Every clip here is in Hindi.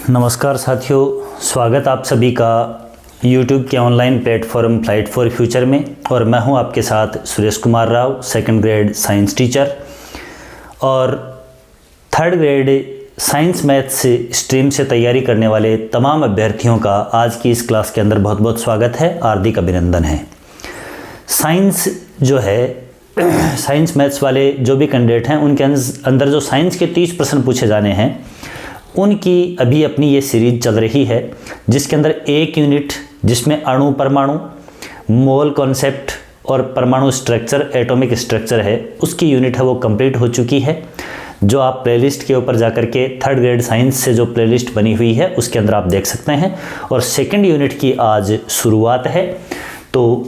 नमस्कार साथियों, स्वागत आप सभी का YouTube के online platform flight for future में। और मैं हूं आपके साथ Suresh Kumar Rao, second grade science teacher. और third grade science maths stream से तैयारी करने वाले तमाम अभ्यर्थियों का आज की इस क्लास के अंदर बहुत बहुत स्वागत है, हार्दिक अभिनंदन है। साइंस जो है, साइंस मैथ्स वाले जो भी कैंडिडेट हैं उनके अंदर जो साइंस के 30 प्रश्न पूछे जाने हैं उनकी अभी अपनी ये सीरीज चल रही है, जिसके अंदर एक यूनिट जिसमें अणु परमाणु, मोल कॉन्सेप्ट और परमाणु स्ट्रक्चर, एटॉमिक स्ट्रक्चर है, उसकी यूनिट है वो कंप्लीट हो चुकी है। जो आप प्लेलिस्ट के ऊपर जाकर के थर्ड ग्रेड साइंस से जो प्लेलिस्ट बनी हुई है उसके अंदर आप देख सकते हैं। और सेकंड यूनिट की आज शुरुआत है। तो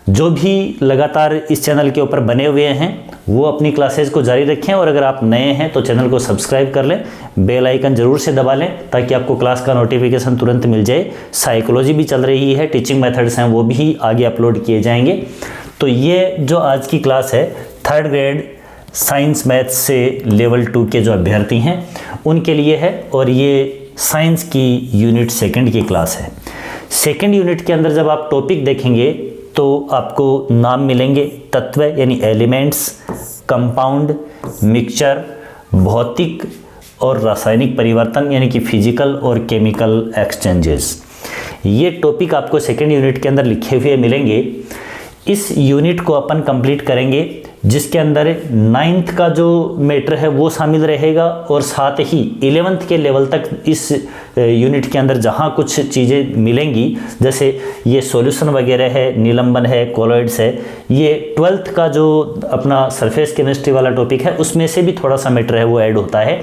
जो भी लगातार इस चैनल के ऊपर बने हुए हैं वो अपनी क्लासेस को जारी रखें, और अगर आप नए हैं तो चैनल को सब्सक्राइब कर लें, बेल आइकन जरूर से दबा लें ताकि आपको क्लास का नोटिफिकेशन तुरंत मिल जाए। साइकोलॉजी भी चल रही है, टीचिंग मेथड्स हैं वो भी आगे अपलोड किए जाएंगे। तो ये जो आज की क्लास है थर्ड ग्रेड साइंस मैथ्स से लेवल 2 के जो अभ्यर्थी हैं उनके लिए है, और ये साइंस की यूनिट सेकेंड की क्लास है। सेकेंड यूनिट के अंदर जब आप टॉपिक देखेंगे तो आपको नाम मिलेंगे तत्व यानी एलिमेंट्स, कंपाउंड, मिक्सचर, भौतिक और रासायनिक परिवर्तन यानी कि फिजिकल और केमिकल एक्सचेंजेस। ये टॉपिक आपको सेकेंड यूनिट के अंदर लिखे हुए मिलेंगे। इस यूनिट को अपन कंप्लीट करेंगे, जिसके अंदर 9th का जो मैटर है वो शामिल रहेगा, और साथ ही 11th के लेवल तक इस यूनिट के अंदर जहाँ कुछ चीज़ें मिलेंगी, जैसे ये सॉल्यूशन वगैरह है, निलंबन है, कोलॉइड्स है, ये 12th का जो अपना सरफेस केमिस्ट्री वाला टॉपिक है उसमें से भी थोड़ा सा मैटर है वो ऐड होता है।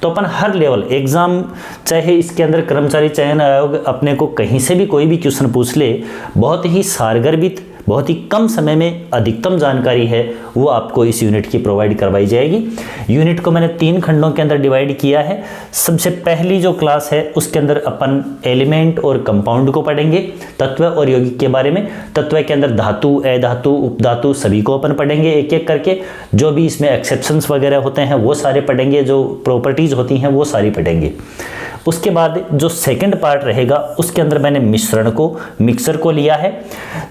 तो अपन हर लेवल एग्ज़ाम, चाहे इसके अंदर कर्मचारी चयन आयोग अपने को कहीं से भी कोई भी क्वेश्चन पूछ ले, बहुत ही सारगर्भित, बहुत ही कम समय में अधिकतम जानकारी है वो आपको इस यूनिट की प्रोवाइड करवाई जाएगी। यूनिट को मैंने 3 खंडों के अंदर डिवाइड किया है। सबसे पहली जो क्लास है उसके अंदर अपन एलिमेंट और कंपाउंड को पढ़ेंगे, तत्व और यौगिक के बारे में। तत्व के अंदर धातु, अधातु, उपधातु सभी को अपन पढ़ेंगे एक एक करके। जो भी इसमें एक्सेप्शंस वगैरह होते हैं वो सारे पढ़ेंगे, जो प्रॉपर्टीज़ होती हैं वो सारी पढ़ेंगे। उसके बाद जो सेकंड पार्ट रहेगा उसके अंदर मैंने मिश्रण को, मिक्सर को लिया है,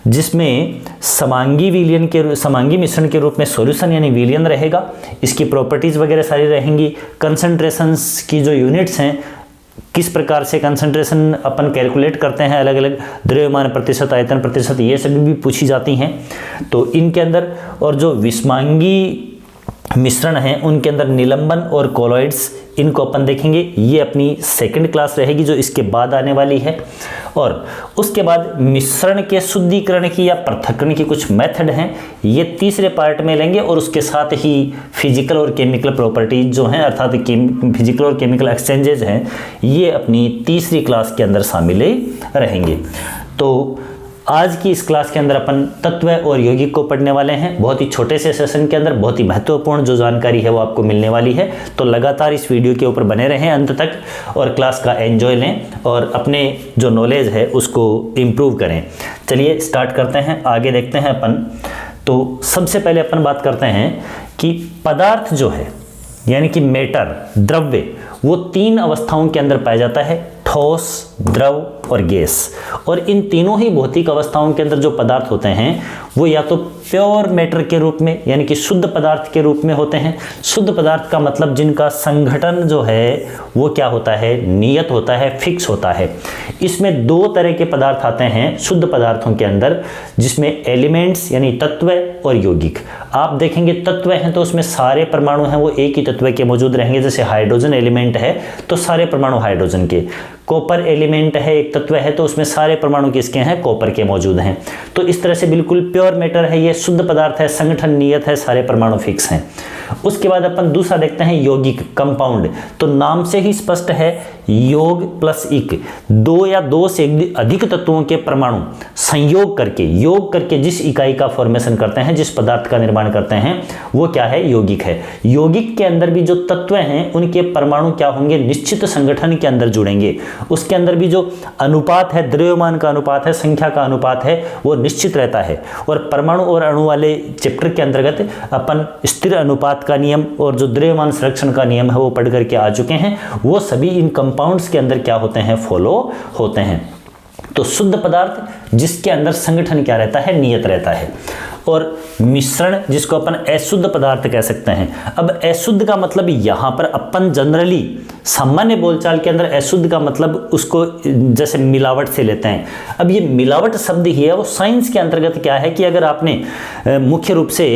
जिसमें समांगी मिश्रण के रूप में सॉल्यूशन यानी विलयन रहेगा। इसकी प्रॉपर्टीज़ वगैरह सारी रहेंगी। कंसंट्रेशंस की जो यूनिट्स हैं, किस प्रकार से कंसंट्रेशन अपन कैलकुलेट करते हैं, अलग अलग द्रव्यमान प्रतिशत, आयतन प्रतिशत, ये सभी भी पूछी जाती हैं तो इनके अंदर। और जो विषमांगी मिश्रण हैं उनके अंदर निलंबन और कोलॉइड्स, इनको अपन देखेंगे। ये अपनी सेकंड क्लास रहेगी जो इसके बाद आने वाली है। और उसके बाद मिश्रण के शुद्धिकरण की या पृथक्करण की कुछ मेथड हैं, ये तीसरे पार्ट में लेंगे। और उसके साथ ही फिजिकल और केमिकल प्रॉपर्टीज जो हैं, अर्थात फिजिकल और केमिकल एक्सचेंजेज हैं, ये अपनी तीसरी क्लास के अंदर शामिल रहेंगे। तो आज की इस क्लास के अंदर अपन तत्व और यौगिक को पढ़ने वाले हैं। बहुत ही छोटे से सेशन के अंदर बहुत ही महत्वपूर्ण जो जानकारी है वो आपको मिलने वाली है। तो लगातार इस वीडियो के ऊपर बने रहें अंत तक, और क्लास का एंजॉय लें और अपने जो नॉलेज है उसको इम्प्रूव करें। चलिए स्टार्ट करते हैं, आगे देखते हैं अपन। तो सबसे पहले अपन बात करते हैं कि पदार्थ जो है यानी कि मैटर, द्रव्य, वो 3 अवस्थाओं के अंदर पाया जाता है, ठोस, द्रव और गैस। और इन तीनों ही भौतिक अवस्थाओं के अंदर जो पदार्थ होते हैं वो या तो प्योर मैटर के रूप में यानी कि शुद्ध पदार्थ के रूप में होते हैं। शुद्ध पदार्थ का मतलब जिनका संगठन जो है वो क्या होता है, नियत होता है, फिक्स होता है। इसमें 2 तरह के पदार्थ आते हैं शुद्ध पदार्थों के अंदर, जिसमें एलिमेंट्स यानी तत्व और यौगिक। आप देखेंगे तत्व हैं तो उसमें सारे परमाणु हैं वो एक ही तत्व के मौजूद रहेंगे। जैसे हाइड्रोजन एलिमेंट है तो सारे परमाणु हाइड्रोजन के, कॉपर एलिमेंट है, एक तत्व है तो उसमें सारे परमाणु किसके हैं, कॉपर के मौजूद हैं। तो इस तरह से बिल्कुल प्योर मैटर है, ये शुद्ध पदार्थ है, संगठन नियत है, सारे परमाणु फिक्स हैं। उसके बाद अपन दूसरा देखते हैं यौगिक, कंपाउंड। तो नाम से ही स्पष्ट है, योग प्लस इक, 2 या 2 से अधिक तत्वों के परमाणु संयोग करके, योग करके जिस इकाई का फॉर्मेशन करते हैं, जिस पदार्थ का निर्माण करते हैं, वो क्या है, यौगिक है। यौगिक के अंदर भी जो तत्व हैं उनके परमाणु क्या होंगे, निश्चित संगठन के अंदर जुड़ेंगे। उसके अंदर भी जो अनुपात है, द्रव्यमान का अनुपात है, संख्या का अनुपात है, वो निश्चित रहता है। और परमाणु और अणु वाले चैप्टर के अंतर्गत अपन स्थिर अनुपात अनुपात का नियम और जो द्रव्यमान संरक्षण का नियम है वो पढ़ करके आ चुके हैं, वो सभी इन कंपाउंड्स के अंदर क्या होते हैं, फॉलो होते हैं। तो शुद्ध पदार्थ जिसके अंदर संगठन क्या रहता है, नियत रहता है, और मिश्रण जिसको अपन अशुद्ध पदार्थ कह सकते हैं। अब अशुद्ध का मतलब यहाँ पर अपन जनरली सामान्य बोलचाल के अंदर अशुद्ध का मतलब उसको जैसे मिलावट से लेते हैं। अब ये मिलावट शब्द ही है वो साइंस के अंतर्गत क्या है कि अगर आपने मुख्य रूप से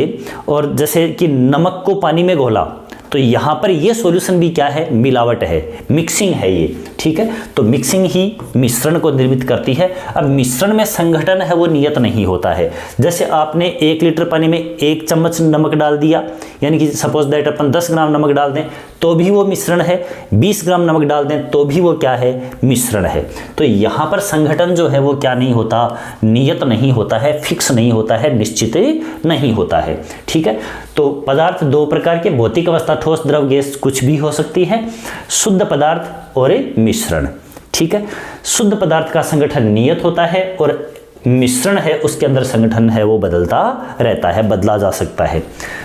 और जैसे कि नमक को पानी में घोला तो यहाँ पर ये सॉल्यूशन भी क्या है, मिलावट है, मिक्सिंग है ये, ठीक है। तो मिक्सिंग ही मिश्रण को निर्मित करती है। अब मिश्रण में संघटन है वो नियत नहीं होता है। जैसे आपने 1 लीटर पानी में 1 चम्मच नमक डाल दिया, यानी कि सपोज दैट अपन 10 ग्राम नमक डाल दें तो भी वो मिश्रण है, 20 ग्राम नमक डाल दें तो भी वो क्या है, मिश्रण है। तो यहाँ पर संघटन जो है वो क्या नहीं होता, नियत नहीं होता है, फिक्स नहीं होता है, निश्चित नहीं होता है, ठीक है। तो पदार्थ 2 प्रकार के, भौतिक अवस्था ठोस द्रव गैस कुछ भी हो सकती है, शुद्ध पदार्थ और एक मिश्रण, ठीक है। शुद्ध पदार्थ का संगठन नियत होता है और मिश्रण है उसके अंदर संगठन है वो बदलता रहता है, बदला जा सकता है।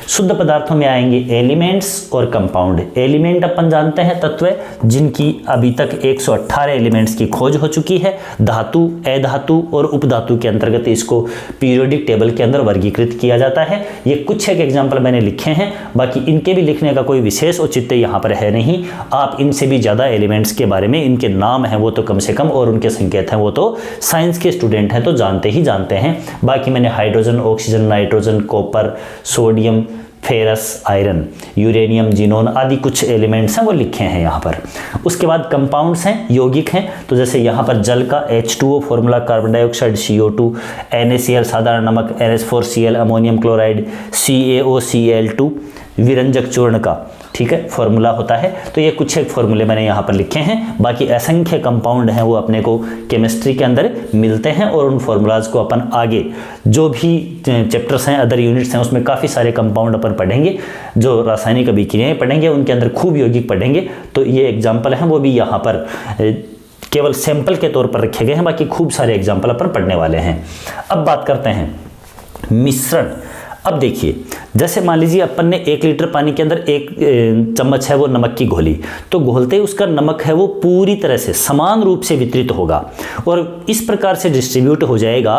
शुद्ध पदार्थों में आएंगे एलिमेंट्स और कंपाउंड। एलिमेंट अपन जानते हैं तत्व जिनकी अभी तक 118 एलिमेंट्स की खोज हो चुकी है। धातु, अधातु और उपधातु के अंतर्गत इसको पीरियोडिक टेबल के अंदर वर्गीकृत किया जाता है। ये कुछ एक एग्जाम्पल मैंने लिखे हैं, बाकी इनके भी लिखने का कोई विशेष औचित्य यहाँ पर है नहीं। आप इनसे भी ज़्यादा एलिमेंट्स के बारे में, इनके नाम हैं वो तो कम से कम और उनके संकेत हैं वो तो साइंस के स्टूडेंट हैं तो जानते ही जानते हैं। बाकी मैंने hydrogen, oxygen, nitrogen, copper, sodium, ferrous, iron, uranium, xenon आदि कुछ एलिमेंट्स हैं वो लिखे हैं यहाँ पर। उसके बाद कंपाउंड्स हैं, यौगिक हैं, तो जैसे यहाँ पर जल का H2O formula, carbon dioxide CO2, NaCl साधारण नमक, NH4Cl अमोनियम क्लोराइड, CaOCl2 विरंजक चूर्ण का, ठीक है, फॉर्मूला होता है। तो ये कुछ एक फॉर्मूले मैंने यहाँ पर लिखे हैं, बाकी असंख्य कंपाउंड हैं वो अपने को केमिस्ट्री के अंदर मिलते हैं और उन फॉर्मूलाज को अपन आगे जो भी चैप्टर्स हैं, अदर यूनिट्स हैं, उसमें काफ़ी सारे कंपाउंड अपन पढ़ेंगे, जो रासायनिक अभिक्रियाएं पढ़ेंगे, उनके अंदर खूब यौगिक पढ़ेंगे। तो ये एग्जाम्पल हैं वो भी यहाँ पर केवल सैंपल के तौर पर रखे गए हैं, बाकी खूब सारे एग्जाम्पल अपन पढ़ने वाले हैं। अब बात करते हैं मिश्रण। अब देखिए, जैसे मान लीजिए अपन ने 1 लीटर पानी के अंदर 1 चम्मच है वो नमक की घोली, तो घोलते ही उसका नमक है वो पूरी तरह से समान रूप से वितरित होगा और इस प्रकार से डिस्ट्रीब्यूट हो जाएगा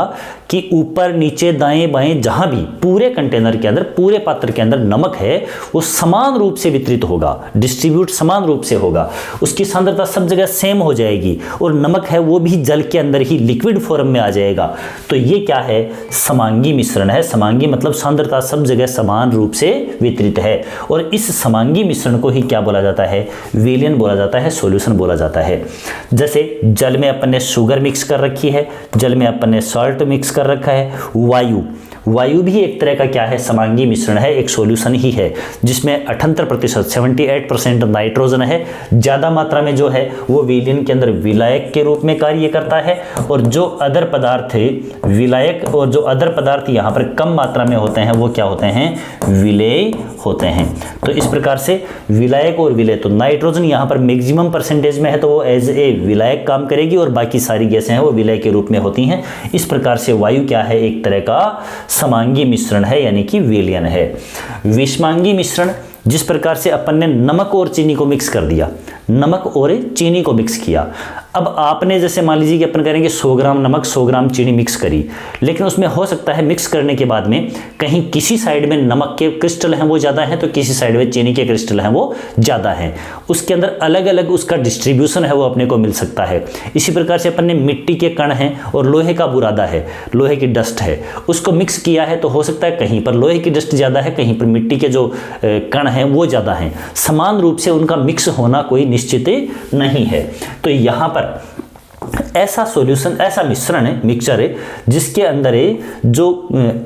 कि ऊपर नीचे दाएं बाएं जहां भी पूरे कंटेनर के अंदर, पूरे पात्र के अंदर नमक है वो समान रूप से वितरित होगा, डिस्ट्रीब्यूट समान रूप से होगा, उसकी सांद्रता सब जगह सेम हो जाएगी और नमक है वो भी जल के अंदर ही लिक्विड फॉर्म में आ जाएगा। तो ये क्या है, समांगी मिश्रण है। समांगी मतलब सांद्रता सब जगह समान रूप से वितरित है और इस समांगी मिश्रण को ही क्या बोला जाता है, विलयन बोला जाता है, सॉल्यूशन बोला जाता है। जैसे जल में अपन ने शुगर मिक्स कर रखी है, जल में अपन ने सॉल्ट मिक्स कर रखा है, वायु भी एक तरह का क्या है, समांगी मिश्रण है, एक सॉल्यूशन ही है, जिसमें 78% 78% नाइट्रोजन है। ज़्यादा मात्रा में जो है वो विलयन के अंदर विलायक के रूप में कार्य करता है और जो अदर पदार्थ है विलायक और जो अदर पदार्थ यहाँ पर कम मात्रा में होते हैं वो क्या होते हैं, विलेय होते हैं। तो इस प्रकार से विलायक और विलेय, तो नाइट्रोजन यहाँ पर मैक्सिमम परसेंटेज में है तो वो एज ए विलायक काम करेगी और बाकी सारी गैसें हैं वो विलेय के रूप में होती हैं। इस प्रकार से वायु क्या है, एक तरह का समांगी मिश्रण है, यानी कि विलयन है। विषमांगी मिश्रण, जिस प्रकार से अपन ने नमक और चीनी को मिक्स कर दिया, नमक और चीनी को मिक्स किया। अब आपने जैसे मान लीजिए कि अपन करेंगे 100 ग्राम नमक 100 ग्राम चीनी मिक्स करी, लेकिन उसमें हो सकता है मिक्स करने के बाद में कहीं किसी साइड में नमक के क्रिस्टल हैं वो ज़्यादा हैं तो किसी साइड में चीनी के क्रिस्टल हैं वो ज़्यादा हैं, उसके अंदर अलग अलग उसका डिस्ट्रीब्यूशन है वो अपने को मिल सकता है। इसी प्रकार से अपन ने मिट्टी के कण हैं और लोहे का बुरादा है, लोहे की डस्ट है, उसको मिक्स किया है तो हो सकता है कहीं पर लोहे की डस्ट ज़्यादा है, कहीं पर मिट्टी के जो कण हैं वो ज़्यादा हैं, समान रूप से उनका मिक्स होना कोई निश्चित नहीं है। तो यहाँ पर ऐसा सॉल्यूशन, ऐसा मिश्रण है, मिक्सचर है, जिसके अंदर जो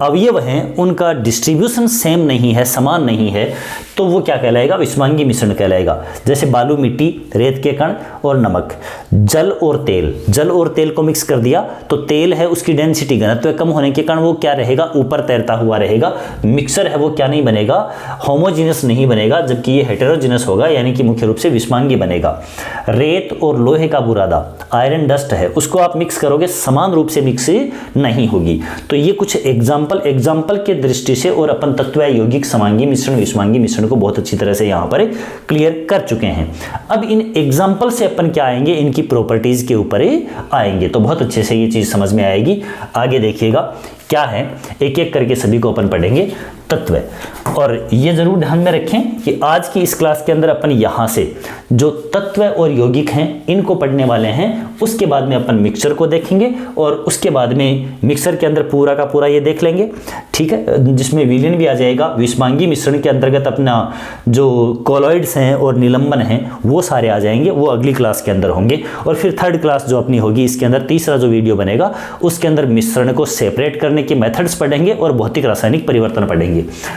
अवयव हैं उनका डिस्ट्रीब्यूशन सेम नहीं है, समान नहीं है, तो वो क्या कहलाएगा, विषमांगी मिश्रण कहलाएगा। जैसे बालू, मिट्टी, रेत के कण और नमक, जल और तेल, जल और तेल को मिक्स कर दिया तो तेल है उसकी डेंसिटी, घनत्व कम होने के कारण वो क्या रहेगा, ऊपर तैरता हुआ रहेगा। मिक्सर है वो क्या नहीं बनेगा, होमोजीनस नहीं बनेगा, जबकि ये हेटेरोजीनस होगा, यानी कि मुख्य रूप से विषमांगी बनेगा। रेत और लोहे का बुरादा, आयरन डस्ट है उसको आप मिक्स करोगे समान रूप से मिक्स नहीं होगी। तो ये कुछ एग्जाम्पल के दृष्टि से और अपन तत्व यौगिक समांगी मिश्रण विषमांगी मिश्रण को बहुत अच्छी तरह से यहाँ पर क्लियर कर चुके हैं। अब इन एग्जाम्पल से अपन क्या आएंगे, इनकी प्रॉपर्टीज के ऊपर आएंगे, तो बहुत अच्छे से ये चीज समझ में आएगी। आगे देखिएगा क्या है, एक एक करके सभी को अपन पढ़ेंगे। तत्व, और ये जरूर ध्यान में रखें कि आज की इस क्लास के अंदर अपन यहाँ से जो तत्व और यौगिक हैं इनको पढ़ने वाले हैं, उसके बाद में अपन मिक्सचर को देखेंगे और उसके बाद में मिक्सचर के अंदर पूरा का पूरा ये देख लेंगे, ठीक है, जिसमें विलीन भी आ जाएगा। विषमांगी मिश्रण के अंतर्गत अपना जो कोलॉइड्स हैं और निलंबन हैं वो सारे आ जाएंगे, वो अगली क्लास के अंदर होंगे। और फिर थर्ड क्लास जो अपनी होगी इसके अंदर तीसरा जो वीडियो बनेगा उसके अंदर मिश्रण को सेपरेट करने के मेथड्स पढ़ेंगे और भौतिक रासायनिक परिवर्तन पढ़ेंगे।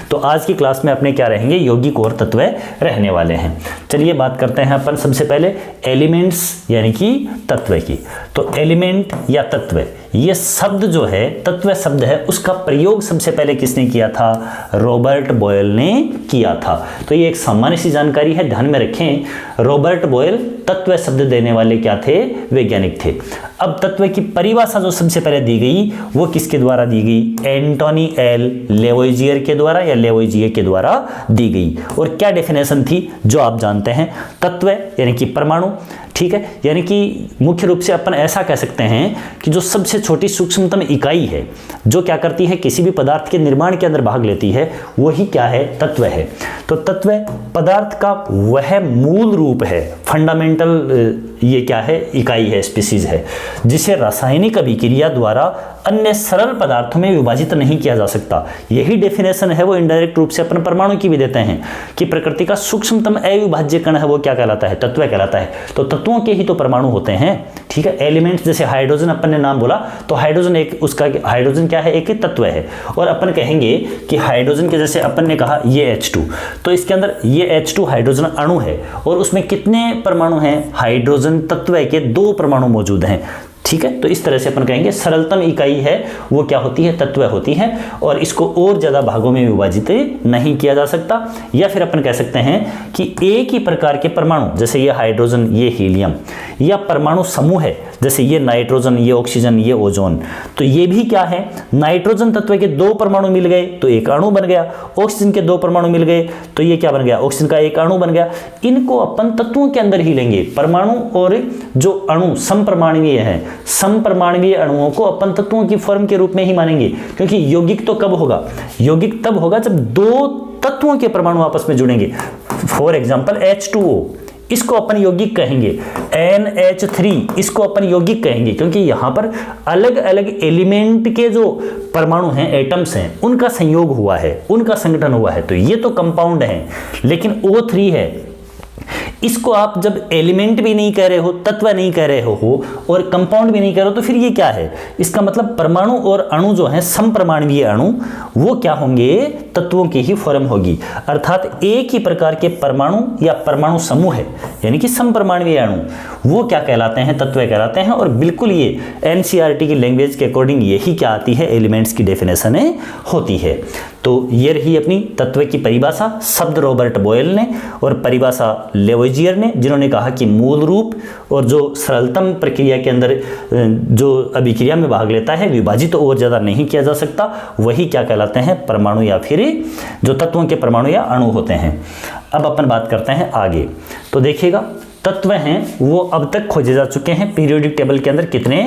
तो आज की क्लास में अपने क्या रहेंगे, यौगिक और तत्व रहने वाले हैं। चलिए बात करते हैं अपन सबसे पहले एलिमेंट्स यानी कि तत्व की। तो एलिमेंट या तत्व ये शब्द जो है, तत्व शब्द है, उसका प्रयोग सबसे पहले किसने किया था, रॉबर्ट बॉयल ने किया था। तो ये एक सामान्य सी जानकारी है, ध्यान में रखें। रॉबर्ट बॉयल तत्व शब्द देने वाले क्या थे, वैज्ञानिक थे। अब तत्व की परिभाषा जो सबसे पहले दी गई वो किसके द्वारा दी गई, एंटोनी एल लेवोइजियर के द्वारा या लेवोइजियर के द्वारा दी गई। और क्या डेफिनेशन थी जो आप जानते हैं, तत्व यानी कि परमाणु, ठीक है, यानी कि मुख्य रूप से अपन ऐसा कह सकते हैं कि जो सबसे छोटी सूक्ष्मतम इकाई है जो क्या करती है, किसी भी पदार्थ के निर्माण के अंदर भाग लेती है, वही क्या है, तत्व है। तो तत्व पदार्थ का वह मूल रूप है, फंडामेंटल ये क्या है, इकाई है, स्पीसीज है, जिसे रासायनिक अभिक्रिया द्वारा अन्य सरल पदार्थों में विभाजित नहीं किया जा सकता। यही डेफिनेशन है वो इनडायरेक्ट रूप से अपन परमाणु की भी देते हैं कि प्रकृति का सूक्ष्मतम अविभाज्य कण है वो क्या कहलाता है, तत्व कहलाता है। तो तत्वों के ही तो परमाणु होते हैं, ठीक है। एलिमेंट्स जैसे हाइड्रोजन अपन ने नाम बोला, तो हाइड्रोजन एक उसका हाइड्रोजन क्या है, एक तत्व है। और अपन कहेंगे कि हाइड्रोजन के जैसे अपन ने कहा ये H2, तो इसके अंदर ये H2 हाइड्रोजन अणु है और उसमें कितने परमाणु हैं, हाइड्रोजन तत्व के 2 परमाणु मौजूद हैं, ठीक है। तो इस तरह से अपन कहेंगे सरलतम इकाई है वो क्या होती है, तत्व होती है, और इसको और ज्यादा भागों में विभाजित नहीं किया जा सकता। या फिर अपन कह सकते हैं कि एक ही प्रकार के परमाणु, जैसे ये हाइड्रोजन ये हीलियम, या परमाणु समूह है जैसे ये नाइट्रोजन ये ऑक्सीजन ये ओजोन, तो ये भी क्या है, नाइट्रोजन तत्व के 2 परमाणु मिल गए तो एक अणु बन गया, ऑक्सीजन के 2 परमाणु मिल गए तो ये क्या बन गया, ऑक्सीजन का एक अणु बन गया। इनको अपन तत्वों के अंदर ही लेंगे, परमाणु और जो अणु समपरमाणवीय है, समपरमाणवीय अणुओं को अपन तत्वों की फॉर्म के रूप में ही मानेंगे, क्योंकि यौगिक तो कब होगा, यौगिक तब होगा जब 2 तत्वों के परमाणु आपस में जुड़ेंगे। फॉर एग्जांपल H2O, इसको अपन यौगिक कहेंगे, NH3 इसको अपन यौगिक कहेंगे, क्योंकि यहां पर अलग अलग एलिमेंट के जो परमाणु हैं, एटम्स हैं, उनका संयोग हुआ है, उनका संगठन हुआ है, तो ये तो कंपाउंड है। लेकिन O3 है, इसको आप जब एलिमेंट भी नहीं कह रहे हो, तत्व नहीं कह रहे हो और कंपाउंड भी नहीं कह रहे हो, तो फिर ये क्या है, इसका मतलब परमाणु और अणु जो है समपरमाणवीय अणु वो क्या होंगे, तत्वों की ही फॉर्म होगी। अर्थात एक ही प्रकार के परमाणु या परमाणु समूह है यानी कि समपरमाणवीय अणु, वो क्या कहलाते हैं, तत्व कहलाते हैं। और बिल्कुल ये NCERT की लैंग्वेज के अकॉर्डिंग यही क्या आती है, एलिमेंट्स की डेफिनेशन होती है। तो ये रही अपनी तत्व की परिभाषा, शब्द रॉबर्ट बॉयल ने और परिभाषा लेवोइजियर ने, जिन्होंने कहा कि मूल रूप और जो सरलतम प्रक्रिया के अंदर जो अभिक्रिया में भाग लेता है विभाजित तो और ज्यादा नहीं किया जा सकता, वही क्या कहलाते हैं, परमाणु या फिर जो तत्वों के परमाणु या अणु होते हैं। अब अपन बात करते हैं आगे। तो देखिएगा तत्व हैं वो अब तक खोजे जा चुके हैं पीरियोडिक टेबल के अंदर, कितने,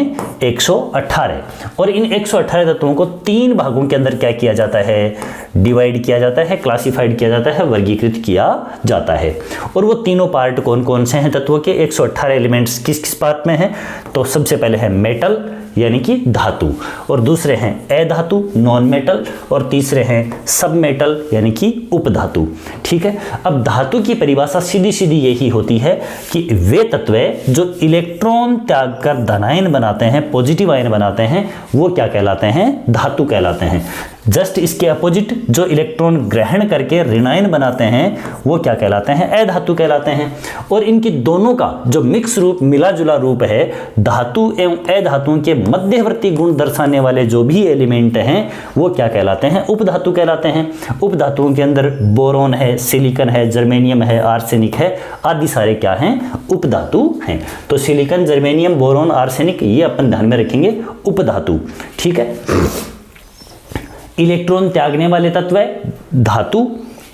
118। और इन 118 तत्वों को 3 भागों के अंदर क्या किया जाता है, डिवाइड किया जाता है, क्लासिफाइड किया जाता है, वर्गीकृत किया जाता है। और वो तीनों पार्ट कौन कौन से हैं तत्वों के, 118 एलिमेंट्स किस किस पार्ट में हैं। तो सबसे पहले है मेटल यानी कि धातु, और दूसरे हैं अधातु नॉन मेटल, और तीसरे हैं सब मेटल यानी कि उपधातु, ठीक है। अब धातु की परिभाषा सीधी सीधी यही होती है कि वे तत्व जो इलेक्ट्रॉन त्याग कर धनायन बनाते हैं, पॉजिटिव आयन बनाते हैं, वो क्या कहलाते हैं, धातु कहलाते हैं। जस्ट इसके अपोजिट जो इलेक्ट्रॉन ग्रहण करके ऋणायन बनाते हैं वो क्या कहलाते हैं, अधातु कहलाते हैं। और इनकी दोनों का जो मिक्स रूप, मिला जुला रूप है, धातु एवं अधातुओं के मध्यवर्ती गुण दर्शाने वाले जो भी एलिमेंट हैं वो क्या कहलाते हैं, उपधातु कहलाते हैं। उपधातुओं के अंदर बोरोन है, सिलिकॉन है, जर्मेनियम है, आर्सेनिक है, आदि सारे क्या हैं, उपधातु हैं। तो सिलिकॉन, जर्मेनियम, बोरोन, आर्सेनिक ये अपन ध्यान में रखेंगे, उपधातु। ठीक है। इलेक्ट्रॉन त्यागने वाले तत्व धातु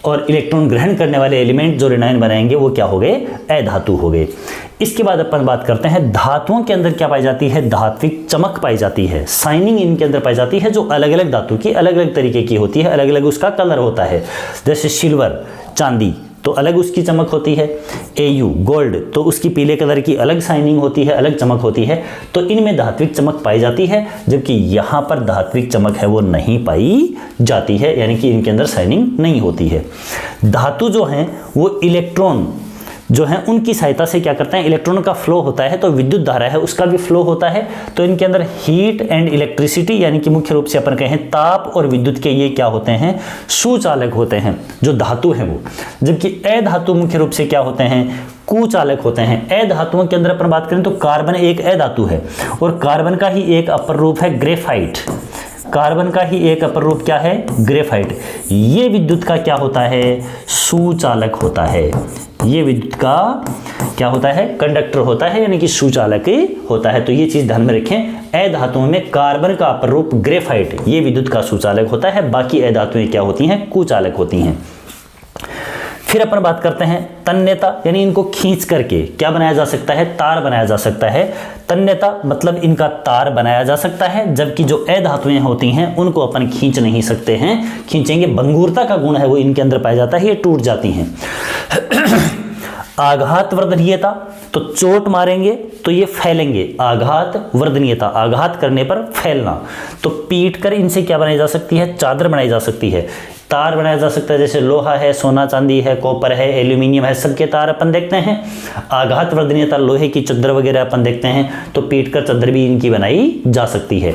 और इलेक्ट्रॉन ग्रहण करने वाले एलिमेंट जो ऋणायन बनाएंगे वो क्या हो गए, अधातु हो गए। इसके बाद अपन बात करते हैं धातुओं के अंदर क्या पाई जाती है, धात्विक चमक पाई जाती है, शाइनिंग इनके अंदर पाई जाती है, जो अलग अलग धातु की अलग अलग तरीके की होती है, अलग अलग उसका कलर होता है। जैसे सिल्वर, चांदी, तो अलग उसकी चमक होती है। Au गोल्ड, तो उसकी पीले कलर की अलग शाइनिंग होती है, अलग चमक होती है। तो इनमें धात्विक चमक पाई जाती है, जबकि यहाँ पर धात्विक चमक है वो नहीं पाई जाती है, यानी कि इनके अंदर शाइनिंग नहीं होती है। धातु जो हैं वो इलेक्ट्रॉन जो है उनकी सहायता से क्या करते हैं, इलेक्ट्रॉन का फ्लो होता है, तो विद्युत धारा है उसका भी फ्लो होता है। तो इनके अंदर हीट एंड इलेक्ट्रिसिटी, यानी कि मुख्य रूप से अपन कहें ताप और विद्युत के ये क्या होते हैं, सुचालक होते हैं, जो धातु है वो। जबकि अधातु मुख्य रूप से क्या होते हैं, कुचालक होते हैं। अधातुओं के अंदर अपन बात करें तो कार्बन एक अधातु है, और कार्बन का ही एक अपर रूप है ग्रेफाइट। कार्बन का ही एक अपर रूप क्या है, ग्रेफाइट। ये विद्युत का क्या होता है, सुचालक होता है। ये विद्युत का क्या होता है, कंडक्टर होता है, यानी कि सुचालक होता है। तो ये चीज ध्यान में रखें, अधातुओं में कार्बन का अपर रूप ग्रेफाइट ये विद्युत का सुचालक होता है, बाकी अधातुएं क्या होती हैं, कुचालक होती हैं। फिर अपन बात करते हैं तन्यता, यानी इनको खींच करके क्या बनाया जा सकता है, तार बनाया जा सकता है। तन्यता मतलब इनका तार बनाया जा सकता है, जबकि जो अधातुएं होती हैं उनको अपन खींच नहीं सकते हैं, खींचेंगे भंगुरता का गुण है वो इनके अंदर पाया जाता है, ये टूट जाती हैं। आघात वर्धनीयता, तो चोट मारेंगे तो ये फैलेंगे। आघात वर्धनीयता, आघात करने पर फैलना। तो पीट कर इनसे क्या बनाई जा सकती है, चादर बनाई जा सकती है, तार बनाया जा सकता है। जैसे लोहा है, सोना चांदी है, कॉपर है, एल्यूमिनियम है, सबके तार अपन देखते हैं। आघात वर्धनीयता, लोहे की चादर वगैरह अपन देखते हैं, तो पीट कर चादर भी इनकी बनाई जा सकती है,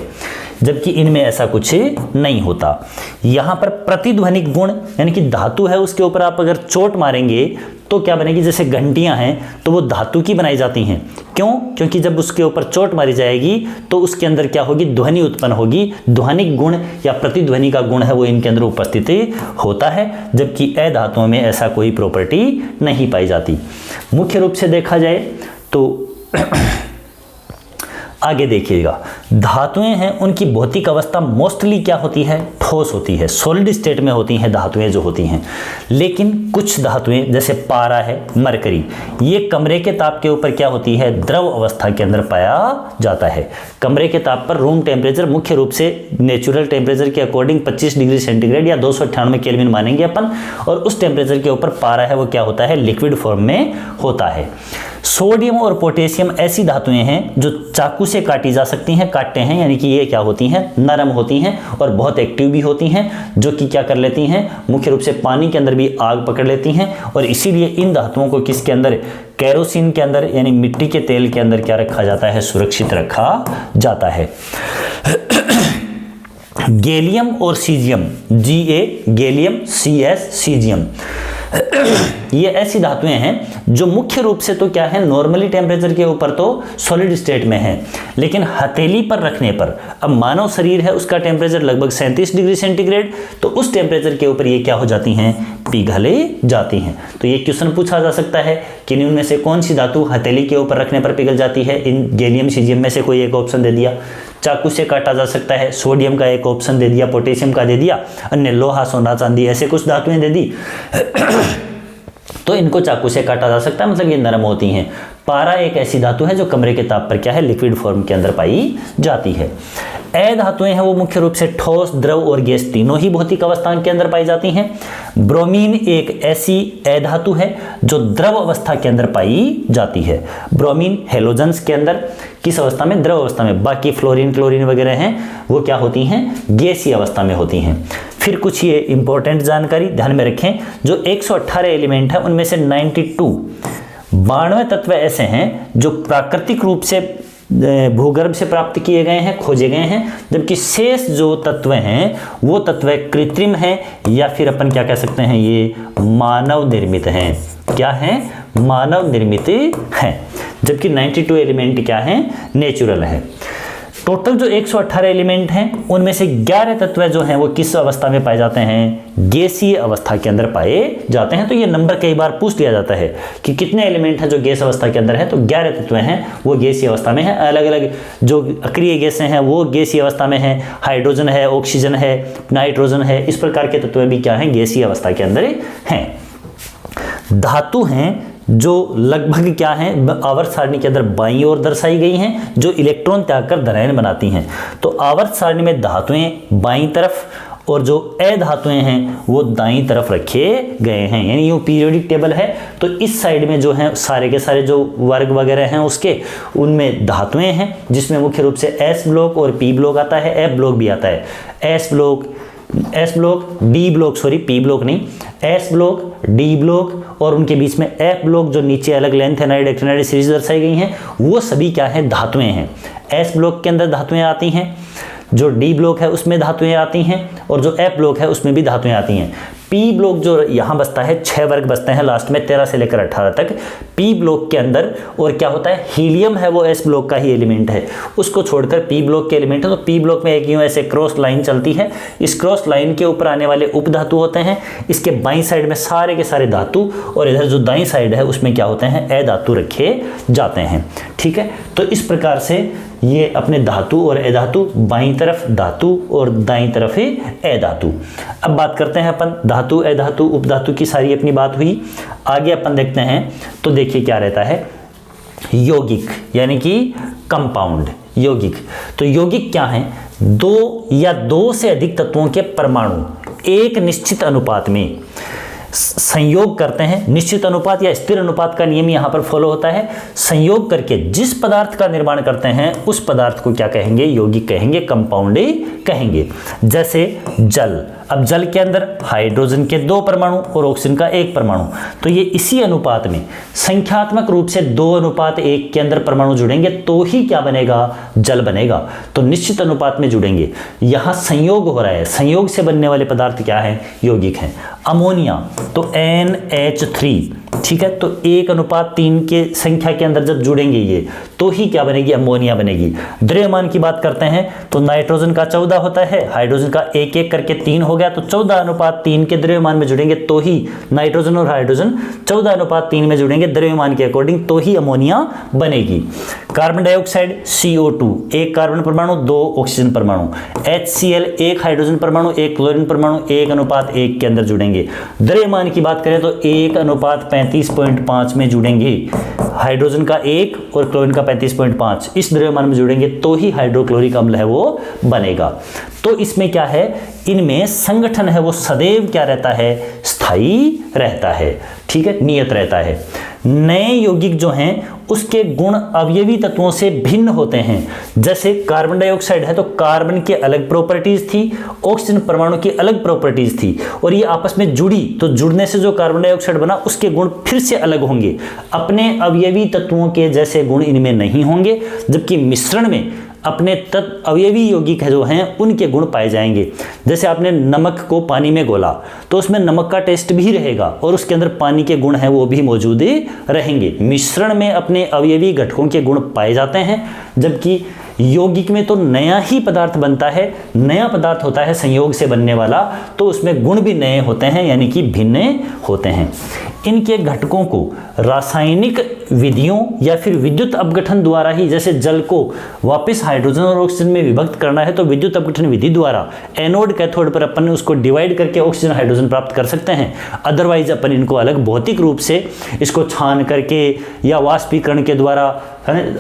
जबकि इनमें ऐसा कुछ नहीं होता। यहाँ पर प्रतिध्वनिक गुण, यानी कि धातु है उसके ऊपर आप अगर चोट मारेंगे तो क्या बनेगी, जैसे घंटियां हैं तो वो धातु की बनाई जाती हैं। क्यों, क्योंकि जब उसके ऊपर चोट मारी जाएगी तो उसके अंदर क्या होगी, ध्वनि उत्पन्न होगी। ध्वनिक गुण या प्रतिध्वनि का गुण है वो इनके अंदर उपस्थित होता है, जबकि अधातुओं में ऐसा कोई प्रॉपर्टी नहीं पाई जाती। मुख्य रूप से देखा जाए तो आगे देखिएगा, धातुएं हैं उनकी भौतिक अवस्था मोस्टली क्या होती है, ठोस होती है, सॉलिड स्टेट में होती हैं धातुएं जो होती हैं। लेकिन कुछ धातुएं जैसे पारा है, मरकरी, ये कमरे के ताप के ऊपर क्या होती है, द्रव अवस्था के अंदर पाया जाता है। कमरे के ताप पर रूम टेम्परेचर मुख्य रूप से नेचुरल टेम्परेचर के अकॉर्डिंग 25 डिग्री सेंटीग्रेड या 298 केल्विन मानेंगे अपन, और उस टेम्परेचर के ऊपर पारा है वो क्या होता है, लिक्विड फॉर्म में होता है। सोडियम और पोटेशियम ऐसी धातुएं हैं जो चाकू से काटी जा सकती हैं, काटते हैं, यानी कि ये क्या होती हैं, नरम होती हैं और बहुत एक्टिव भी होती हैं, जो कि क्या कर लेती हैं, मुख्य रूप से पानी के अंदर भी आग पकड़ लेती हैं। और इसीलिए इन धातुओं को किसके अंदर, केरोसिन के अंदर, यानी मिट्टी के तेल के अंदर क्या रखा जाता है, सुरक्षित रखा जाता है। गैलियम और caesium, Ga gallium, Cs caesium, ये ऐसी धातुएं हैं जो मुख्य रूप से तो क्या है, नॉर्मली टेम्परेचर के ऊपर तो सॉलिड स्टेट में है, लेकिन हथेली पर रखने पर, अब मानव शरीर है उसका टेम्परेचर लगभग 37 डिग्री सेंटीग्रेड, तो उस टेम्परेचर के ऊपर ये क्या हो जाती हैं, पिघले जाती हैं। तो ये क्वेश्चन पूछा जा सकता है कि इनमें से कौन सी धातु हथेली के ऊपर रखने पर पिघल जाती है। इन गैलियम सीजियम में से कोई एक ऑप्शन दे दिया, चाकू से काटा जा सकता है, सोडियम का एक ऑप्शन दे दिया, पोटेशियम का दे दिया, अन्य लोहा, सोना, चांदी ऐसे कुछ धातुएं दे दी तो इनको चाकू से काटा जा सकता है, मतलब ये नरम होती हैं। पारा एक ऐसी धातु है जो कमरे के ताप पर क्या है, लिक्विड फॉर्म के अंदर पाई जाती है। अधातुएं हैं वो मुख्य रूप से ठोस, द्रव और गैस तीनों ही भौतिक अवस्था के अंदर पाई जाती हैं। ब्रोमीन एक ऐसी अधातु है जो द्रव अवस्था के अंदर पाई जाती है। ब्रोमीन हेलोजन्स के अंदर किस अवस्था में, द्रव अवस्था में। बाकी फ्लोरीन, क्लोरीन वगैरह हैं वो क्या होती हैं, गैसीय अवस्था में होती हैं। फिर कुछ ये इंपॉर्टेंट जानकारी ध्यान में रखें, जो 118 एलिमेंट है उनमें से 92 तत्व ऐसे हैं जो प्राकृतिक रूप से भूगर्भ से प्राप्त किए गए हैं, खोजे गए हैं, जबकि शेष जो तत्व हैं वो तत्व कृत्रिम हैं या फिर अपन क्या कह सकते हैं, ये मानव निर्मित हैं। क्या है? मानव निर्मित हैं। जबकि 92 एलिमेंट क्या हैं? नेचुरल है। टोटल जो 118 एलिमेंट हैं उनमें से 11 तत्व जो हैं वो किस अवस्था में पाए जाते हैं? गैसीय अवस्था के अंदर पाए जाते हैं। तो ये नंबर कई बार पूछ लिया जाता है कि कितने एलिमेंट हैं जो गैस अवस्था के अंदर है, तो 11 तत्व हैं वो गैसीय अवस्था में हैं। अलग अलग जो अक्रिय गैसें हैं वो गैसीय अवस्था में हैं, हाइड्रोजन है, ऑक्सीजन है, नाइट्रोजन है, इस प्रकार के तत्व भी क्या हैं? गैसीय अवस्था के अंदर हैं। धातु हैं जो लगभग क्या हैं? आवर्त सारणी के अंदर बाईं ओर दर्शाई गई हैं, जो इलेक्ट्रॉन त्याग कर धनायन बनाती हैं। तो आवर्त सारणी में धातुएं बाईं तरफ और जो अधातुएं हैं वो दाईं तरफ रखे गए हैं, यानी ये पीरियोडिक टेबल है। तो इस साइड में जो है सारे के सारे जो वर्ग वगैरह हैं उसके, उनमें धातुएं हैं, जिसमें मुख्य रूप से एस ब्लॉक और पी ब्लॉक आता है, एफ ब्लॉक भी आता है। S block, D block, sorry P block नहीं, एस ब्लॉक, डी ब्लॉक और उनके बीच में एफ ब्लॉक, जो नीचे अलग लेंथेनाइड एक्टिनाइड सीरीज दर्शाई गई हैं, वो सभी क्या है? धातुएं हैं। एस ब्लॉक के अंदर धातुएं आती हैं, जो डी ब्लॉक है उसमें धातुएं आती हैं और जो एफ ब्लॉक है उसमें भी धातुएं आती हैं। पी ब्लॉक जो यहाँ बसता है, 6 वर्ग बसते हैं लास्ट में 13 से लेकर 18 तक। पी ब्लॉक के अंदर और क्या होता है? हीलियम है, वो एस ब्लॉक का ही एलिमेंट है, उसको छोड़कर पी ब्लॉक के एलिमेंट है। तो पी ब्लॉक में एक यूं ऐसे क्रॉस लाइन चलती है, इस क्रॉस लाइन के ऊपर आने वाले उपधातु होते हैं। इसके बाईं साइड में सारे के सारे धातु और इधर जो दाईं साइड है उसमें क्या होते हैं? अधातु रखे जाते हैं। ठीक है, तो इस प्रकार से ये अपने धातु और अधातु, बाईं तरफ धातु और दाईं तरफ ही अधातु। अब बात करते हैं अपन धातु, अधातु, उपधातु की सारी अपनी बात हुई। आगे अपन देखते हैं तो देखिए क्या रहता है? यौगिक यानी कि कंपाउंड। यौगिक, तो यौगिक क्या है? 2 या 2 से अधिक तत्वों के परमाणु एक निश्चित अनुपात में संयोग करते हैं। निश्चित अनुपात या स्थिर अनुपात का नियम यहां पर फॉलो होता है। संयोग करके जिस पदार्थ का निर्माण करते हैं उस पदार्थ को क्या कहेंगे? यौगिक कहेंगे, कंपाउंड कहेंगे। जैसे जल, अब जल के अंदर हाइड्रोजन के 2 परमाणु और ऑक्सीजन का 1 परमाणु, तो ये इसी अनुपात में संख्यात्मक रूप से 2:1 के अंदर परमाणु जुड़ेंगे तो ही क्या बनेगा? जल बनेगा। तो निश्चित अनुपात में जुड़ेंगे। यहां संयोग हो रहा है, संयोग से बनने वाले पदार्थ क्या है? यौगिक हैं। अमोनिया, तो NH3, ठीक है, तो 1:3 के संख्या के अंदर जब जुड़ेंगे ये तो ही क्या बनेगी? अमोनिया बनेगी। द्रव्यमान की बात करते हैं तो नाइट्रोजन का 14 होता है, हाइड्रोजन का 1-1 करके 3 हो गया, तो 14:3 के द्रव्यमान में जुड़ेंगे तो ही नाइट्रोजन और हाइड्रोजन 14:3 में जुड़ेंगे द्रव्यमान के अकॉर्डिंग तो ही अमोनिया बनेगी। कार्बन डाइऑक्साइड CO2, 1 कार्बन परमाणु 2 ऑक्सीजन परमाणु। HCl, 1 हाइड्रोजन परमाणु 1 क्लोरीन परमाणु 1:1 के अंदर जुड़ेंगे। द्रव्यमान की बात करें तो 1:35.5 में जुड़ेंगे। हाइड्रोजन का 1 और क्लोरीन का 35.5 इस द्रव्यमान में जुड़ेंगे तो ही हाइड्रोक्लोरिक अम्ल है वो बनेगा। तो इसमें क्या है? इनमें संगठन है वो सदैव क्या रहता है? स्थायी रहता है। ठीक है, नियत रहता है। नए यौगिक जो हैं उसके गुण अवयवी तत्वों से भिन्न होते हैं। जैसे कार्बन डाइऑक्साइड है तो कार्बन की अलग प्रॉपर्टीज थी, ऑक्सीजन परमाणु की अलग प्रॉपर्टीज थी और ये आपस में जुड़ी, तो जुड़ने से जो कार्बन डाइऑक्साइड बना उसके गुण फिर से अलग होंगे। अपने अवयवी तत्वों के जैसे गुण इनमें नहीं होंगे, जबकि मिश्रण में अपने अवयवी यौगिक जो हैं उनके गुण पाए जाएंगे। जैसे आपने नमक को पानी में घोला तो उसमें नमक का टेस्ट भी रहेगा और उसके अंदर पानी के गुण हैं वो भी मौजूद रहेंगे। मिश्रण में अपने अवयवी घटकों के गुण पाए जाते हैं, जबकि यौगिक में तो नया ही पदार्थ बनता है, नया पदार्थ होता है संयोग से बनने वाला, तो उसमें गुण भी नए होते हैं यानी कि भिन्न होते हैं। इनके घटकों को रासायनिक विधियों या फिर विद्युत अपघटन द्वारा ही, जैसे जल को वापस हाइड्रोजन और ऑक्सीजन में विभक्त करना है तो विद्युत अपघटन विधि द्वारा एनोड कैथोड पर अपन उसको डिवाइड करके ऑक्सीजन हाइड्रोजन प्राप्त कर सकते हैं। अदरवाइज अपन इनको अलग भौतिक रूप से इसको छान करके या वाष्पीकरण के द्वारा,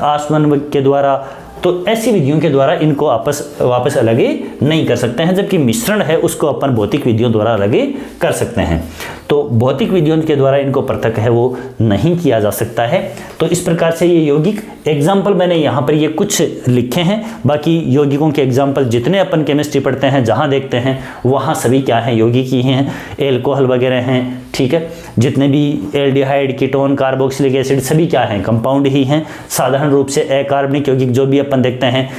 आसवन के द्वारा, तो ऐसी विधियों के द्वारा इनको वापस अलग नहीं कर सकते हैं, जबकि मिश्रण है उसको अपन भौतिक विधियों द्वारा अलग कर सकते हैं। तो भौतिक विधियों के द्वारा इनको पृथक है वो नहीं किया जा सकता है। तो इस प्रकार से ये यौगिक एग्जाम्पल मैंने यहाँ पर ये कुछ लिखे हैं, बाकी यौगिकों के एग्जाम्पल जितने अपन केमिस्ट्री पढ़ते हैं जहाँ देखते हैं वहाँ सभी क्या हैं? यौगिक ही हैं। एल्कोहल वगैरह हैं, ठीक है। जितने भी एल्डिहाइड, कीटोन, कार्बोक्सिलिक एसिड सभी क्या हैं, कंपाउंड ही हैं। साधारण रूप से अकार्बनिक यौगिक जो भी अपन देखते हैं,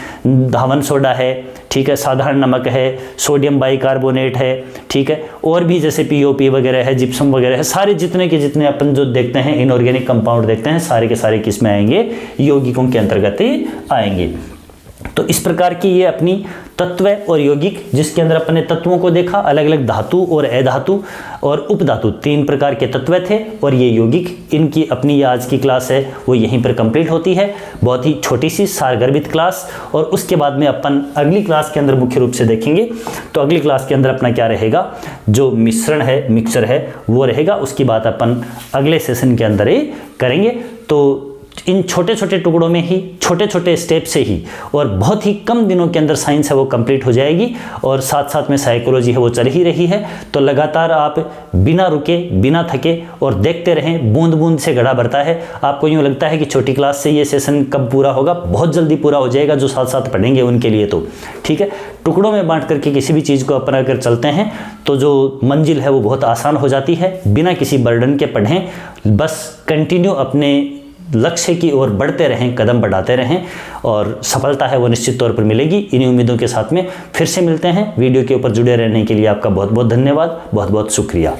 धावन सोडा है, ठीक है, साधारण नमक है, सोडियम बाइकार्बोनेट है, ठीक है, और भी जैसे पीओपी वगैरह है, जिप्सम वगैरह है, सारे जितने के जितने अपन जो देखते हैं इनऑर्गेनिक कंपाउंड देखते हैं, सारे के सारे किस में आएंगे, यौगिकों के अंतर्गत ही आएंगे। तो इस प्रकार की ये अपनी तत्व और यौगिक, जिसके अंदर अपने तत्वों को देखा, अलग अलग धातु और अधातु और उपधातु 3 प्रकार के तत्व थे, और ये यौगिक, इनकी अपनी आज की क्लास है वो यहीं पर कंप्लीट होती है। बहुत ही छोटी सी सारगर्भित क्लास, और उसके बाद में अपन अगली क्लास के अंदर मुख्य रूप से देखेंगे। तो अगली क्लास के अंदर अपना क्या रहेगा, जो मिश्रण है, मिक्सचर है, वो रहेगा। उसकी बात अपन अगले सेशन के अंदर ही करेंगे। तो इन छोटे छोटे टुकड़ों में ही, छोटे छोटे स्टेप से ही, और बहुत ही कम दिनों के अंदर साइंस है वो कंप्लीट हो जाएगी, और साथ साथ में साइकोलॉजी है वो चल ही रही है। तो लगातार आप बिना रुके, बिना थके और देखते रहें, बूंद बूंद से घड़ा भरता है। आपको यूँ लगता है कि छोटी क्लास से ये सेशन कब पूरा होगा, बहुत जल्दी पूरा हो जाएगा, जो साथ साथ पढ़ेंगे उनके लिए। तो ठीक है, टुकड़ों में बांट करके किसी भी चीज़ को अपना कर चलते हैं तो जो मंजिल है वो बहुत आसान हो जाती है। बिना किसी बर्डन के पढ़ें, बस कंटिन्यू अपने लक्ष्य की ओर बढ़ते रहें, कदम बढ़ाते रहें, और सफलता है वो निश्चित तौर पर मिलेगी। इन्हीं उम्मीदों के साथ में फिर से मिलते हैं। वीडियो के ऊपर जुड़े रहने के लिए आपका बहुत बहुत धन्यवाद, बहुत बहुत शुक्रिया।